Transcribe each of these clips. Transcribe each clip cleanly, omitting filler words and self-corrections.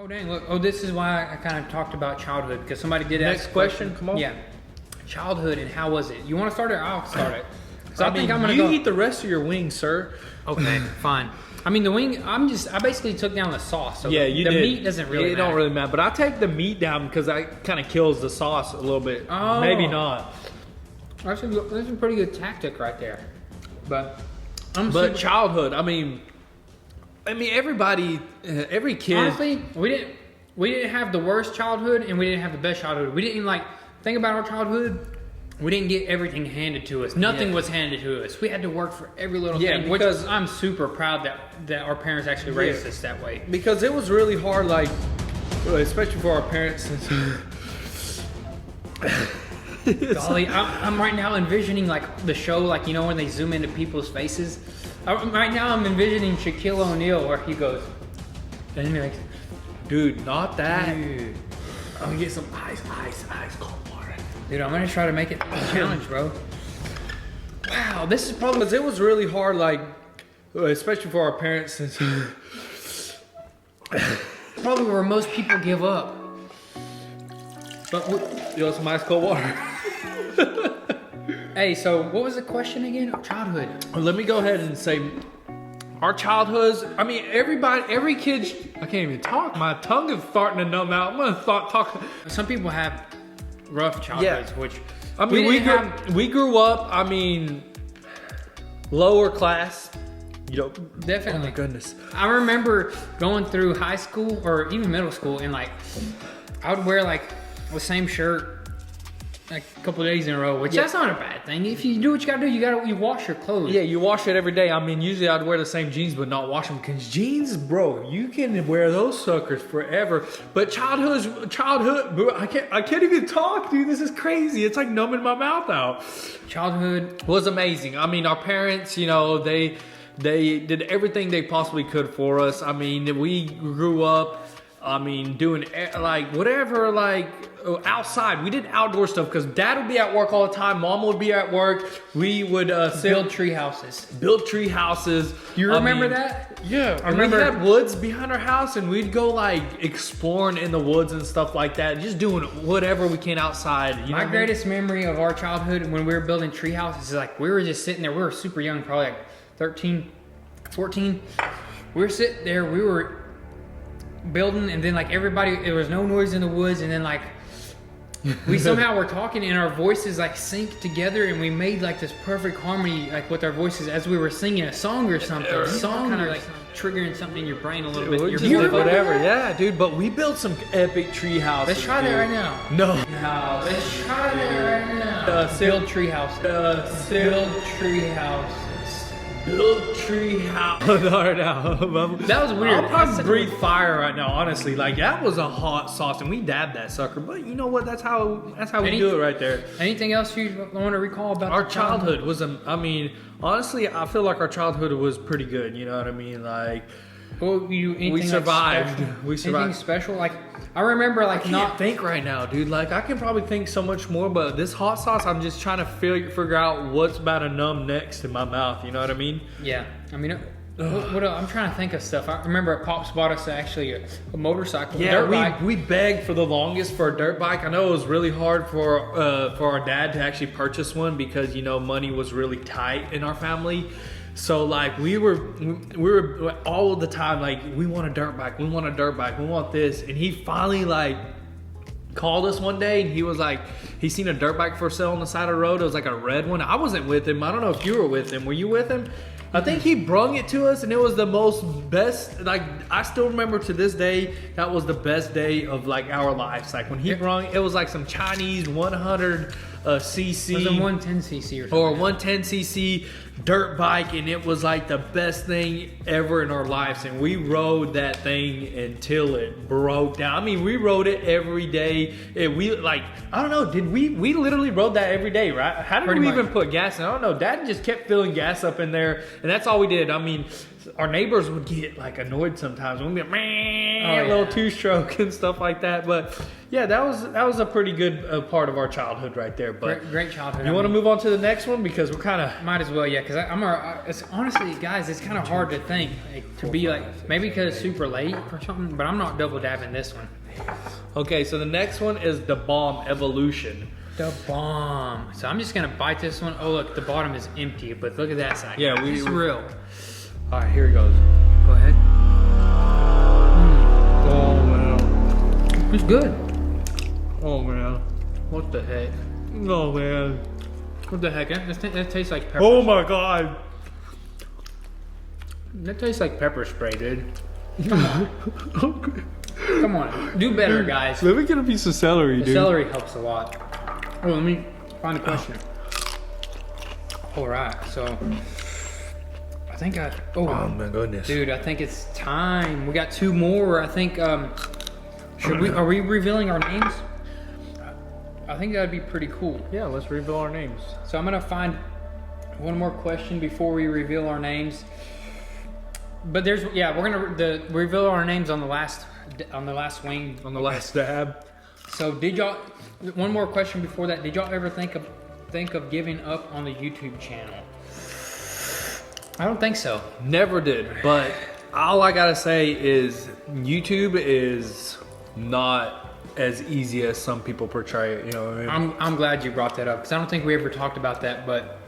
Oh dang! Look. Oh, this is why I kind of talked about childhood because somebody did ask. Next question. Come on. Yeah. Childhood and how was it? You want to start it? I'll start it. So I think I'm gonna go. You eat the rest of your wings, sir. Okay, fine. I mean the wing. I basically took down the sauce. So yeah, the did. meat doesn't really. It don't really matter. But I take the meat down because that kind of kills the sauce a little bit. Oh. Maybe not. That's a pretty good tactic right there. But childhood. I mean, everybody, every kid. Honestly, we didn't have the worst childhood and we didn't have the best childhood. We didn't think about our childhood. We didn't get everything handed to us. Nothing was handed to us. We had to work for every little thing. Because which I'm super proud that our parents actually raised us that way. Because it was really hard, like, especially for our parents. Golly, I'm right now envisioning like the show, like when they zoom into people's faces. Right now I'm envisioning Shaquille O'Neal where he goes, and he's like, dude, not that. Dude. I'm gonna get some ice cold water. Dude, I'm gonna try to make it a challenge, bro. Wow, this is probably because it was really hard, like, especially for our parents. Probably where most people give up. But you want some ice cold water? Hey, so what was the question again? Childhood. Let me go ahead and say our childhoods. I mean, every kid. I can't even talk. My tongue is starting to numb out. I'm gonna talk. Some people have rough childhoods, which I mean, we grew up. I mean, lower class. Definitely. Oh my goodness. I remember going through high school or even middle school, and like I would wear like the same shirt like a couple of days in a row, which that's not a bad thing. If you do what you gotta do, you wash your clothes. Yeah, you wash it every day. I mean, usually I'd wear the same jeans, but not wash them because jeans, bro, you can wear those suckers forever. But childhood, bro, I can't even talk, dude. This is crazy. It's like numbing my mouth out. Childhood was amazing. I mean, our parents, they did everything they possibly could for us. I mean, we grew up. I mean, doing like whatever, like outside. We did outdoor stuff because Dad would be at work all the time. Mom would be at work. We would build tree houses. Build tree houses. You remember that? Yeah, I remember. We had woods behind our house, and we'd go like exploring in the woods and stuff like that. Just doing whatever we can outside. My greatest memory of our childhood when we were building tree houses is like we were just sitting there. We were super young, probably like 13, 14. We were sitting there. We were building, and then like everybody, there was no noise in the woods, and then like we somehow were talking and our voices like synced together, and we made like this perfect harmony like with our voices as we were singing a song or something. A song kind of like triggering something in your brain a little bit. You whatever, yeah, dude. But we built some epic tree houses. Let's try that right now. No. Let's try that right now. Build tree house. Build tree house. Build tree house. That was weird. I'll probably breathe fire right now, honestly. Like that was a hot sauce, and we dabbed that sucker. But you know what? That's how we do it right there. Anything else you want to recall about our childhood? I mean, honestly, I feel like our childhood was pretty good. You know what I mean? Like, we survived. Anything special? Like I remember, like I can't think right now, dude. Like I can probably think so much more, but this hot sauce, I'm just trying to figure out what's about to numb next in my mouth. You know what I mean? Yeah. I mean, what I'm trying to think of stuff. I remember Pops bought us actually a motorcycle. Yeah, dirt bike. We begged for the longest for a dirt bike. I know it was really hard for our dad to actually purchase one because money was really tight in our family. So like we were all the time like, we want a dirt bike, we want a dirt bike, we want this. And he finally like called us one day, and he was like, he seen a dirt bike for sale on the side of the road. It was like a red one. I wasn't with him. I don't know if you were with him. Were you with him? I think he brung it to us, and it was the best, like, I still remember to this day, that was the best day of like our lives. Like when he brung it was like some Chinese 100 cc. It was a 110cc or something. Or 110cc dirt bike, and it was like the best thing ever in our lives. And we rode that thing until it broke down. I mean, we rode it every day. We like, I don't know, did we literally rode that every day, right? How did we even put gas in? I don't know. Dad just kept filling gas up in there, and that's all we did. I mean, our neighbors would get like annoyed sometimes. We'd be like, Oh, a little yeah. two-stroke and stuff like that. But yeah, that was a pretty good part of our childhood right there. But Great childhood. you want to move on to the next one because we're kind of Might as well, yeah, because it's honestly, guys, it's kind of hard to think to be like, maybe because it's super late or something, but I'm not double dabbing this one. okay. So the next one is the Bomb Evolution. The bomb. So I'm just gonna bite this one. Oh look, the bottom is empty, but look at that side. Yeah, it's real. All right, here it goes. Go ahead. Oh man. It's good. Oh man. What the heck? Oh man. What the heck? That tastes like pepper. Oh my god. That tastes like pepper spray, dude. Come on. Come on. Do better, guys. Let me get a piece of celery, The celery helps a lot. Oh, let me find a question. All right, so I think Oh my goodness. dude, I think it's time. We got two more. I think are we revealing our names? I think that'd be pretty cool. Yeah, let's reveal our names. So I'm gonna find one more question before we reveal our names. But we're gonna reveal our names on the last swing. On the last dab. So did y'all? One more question before that. Did y'all ever think of giving up on the YouTube channel? I don't think so. Never did, but all I gotta say is YouTube is not as easy as some people portray it. You know what I mean? I'm glad you brought that up because I don't think we ever talked about that, but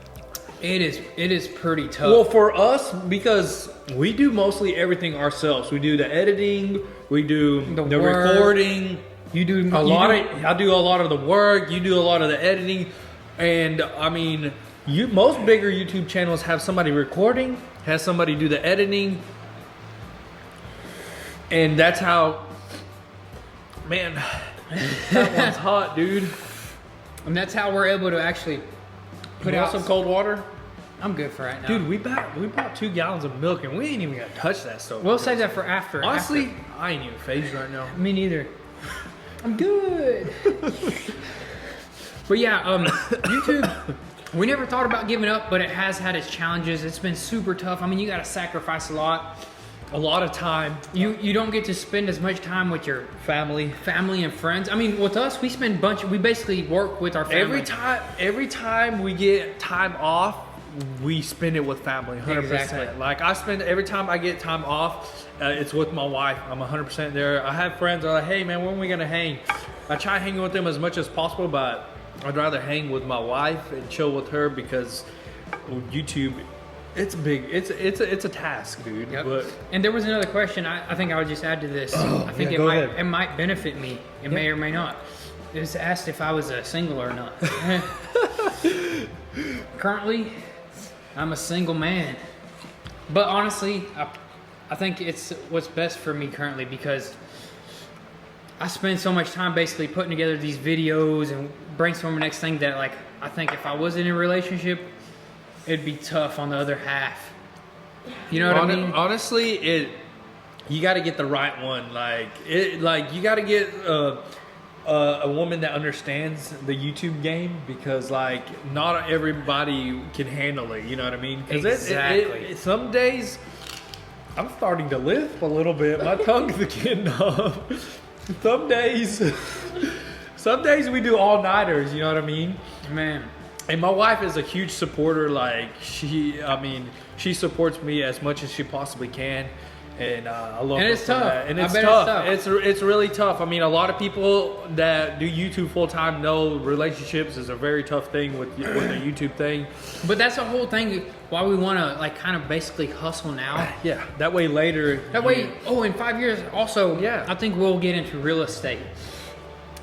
it is pretty tough. Well, for us, because we do mostly everything ourselves. We do the editing, we do the work. recording. You do I do a lot of the work. You do a lot of the editing, and I mean, most bigger YouTube channels have somebody recording, has somebody do the editing, and that's how. Man, that one's hot, dude. and that's how we're able to actually put You out want some cold water, I'm good for right now. dude. We bought 2 gallons of milk, and we ain't even gonna touch that stuff. We'll save that for after. Honestly, I ain't even phased right now. Me neither. I'm good. But yeah, YouTube, we never thought about giving up, but it has had its challenges. It's been super tough. I mean, you got to sacrifice a lot. A lot of time. You don't get to spend as much time with your family and friends. I mean, with us, we basically work with our family. Every time we get time off, we spend it with family, 100%. Exactly. Like every time I get time off, it's with my wife. I'm 100% there. I have friends that are like, hey man, when are we gonna hang? I try hanging with them as much as possible, but I'd rather hang with my wife and chill with her because YouTube, it's big. It's a task, dude. Yep. But And there was another question. I think I would just add to this. I think yeah, go ahead. it might benefit me. It may or may not. It was asked if I was single or not. Currently, I'm a single man. But honestly, I think it's what's best for me currently because I spend so much time basically putting together these videos and brainstorming the next thing that like I think if I was in a relationship, it'd be tough on the other half. You know what I mean? Honestly, you got to get the right one. You got to get a woman that understands the YouTube game because not everybody can handle it. You know what I mean? 'Cause Exactly. Some days I'm starting to lisp a little bit. My tongue's getting numb. Some days we do all nighters. You know what I mean? Man. And my wife is a huge supporter. She supports me as much as she possibly can, and I love. And her it's for tough. that. And I it's bet tough. it's tough. It's really tough. I mean, a lot of people that do YouTube full time know relationships is a very tough thing with the YouTube thing. But that's the whole thing why we want to kind of basically hustle now. Yeah, that way later. That way, in 5 years also, Yeah. I think we'll get into real estate.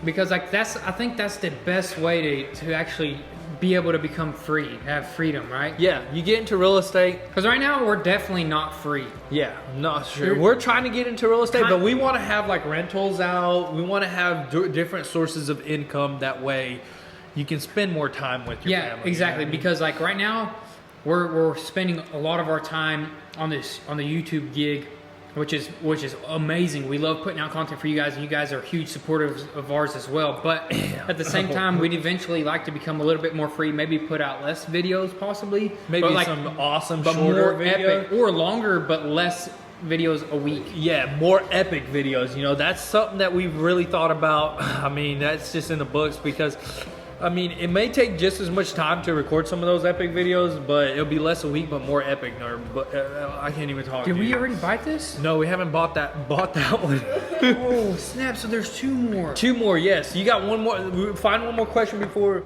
Because I think that's the best way to actually be able to become free, have freedom, right? Yeah, you get into real estate. Because right now we're definitely not free. Yeah, not sure. We're trying to get into real estate, but we want to have rentals out. We want to have different sources of income. That way, you can spend more time with your family. Yeah, exactly. You know what Because right now, we're spending a lot of our time on the YouTube gig, which is amazing. We love putting out content for you guys, and you guys are huge supporters of ours as well. But at the same time, we'd eventually like to become a little bit more free, maybe put out less videos possibly. Maybe but some awesome but shorter more videos. epic, or longer but less videos a week. Yeah, more epic videos. You know, that's something that we've really thought about. I mean, that's just in the books because, I mean, it may take just as much time to record some of those epic videos, but it'll be less a week, but more epic. But I can't even talk. Did dude. we already bite this? No, we haven't bought that one. Oh snap! So there's 2 more. 2 more, yes. You got one more. Find one more question before